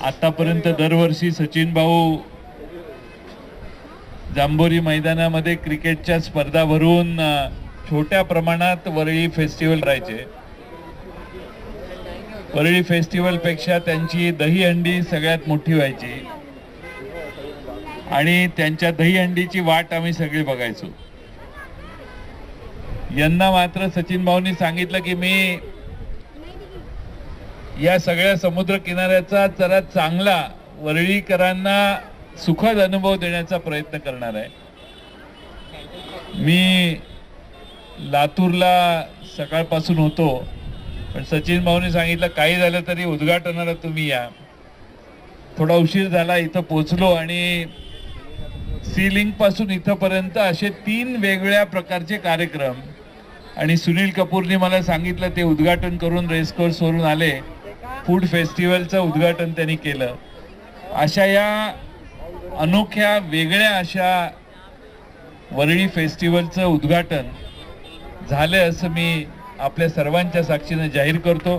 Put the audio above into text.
आतापर्यंत दरवर्षी सचिन भाऊ जांभोरी मैदानामध्ये क्रिकेटच्या स्पर्धा भरून छोट्या प्रमाणात वरळी फेस्टिवल राहायचे. वरळी फेस्टिवल पेक्षा त्यांची दहीहंडी सगळ्यात मोठी व्हायची आणि त्यांच्या दहीहंडीची वाट आम्ही सगळे बघायचो. यांना मात्र सचिन भाऊंनी सांगितलं की मी या सगळ्या समुद्र किनाऱ्याचा जरा चांगला वरळीकरांना सुखद अनुभव देण्याचा प्रयत्न करणार आहे. मी लातूरला सकाळपासून होतो, पण सचिन भाऊंनी सांगितलं काही झालं तरी उद्घाटनाला तुम्ही या. थोडा उशीर झाला, इथं पोहोचलो आणि सी लिंक पासून इथपर्यंत असे 3 वेगवेगळ्या प्रकारचे कार्यक्रम आणि सुनील कपूरने मला सांगितलं ते उद्घाटन करून रेसकोर्स वरून आले. फूड फेस्टिवलचं उद्घाटन त्यांनी केलं. अशा या अनोख्या वेगळ्या अशा वरळी फेस्टिवलचं उद्घाटन झालं असं मी आपल्या सर्वांच्या साक्षीने जाहीर करतो.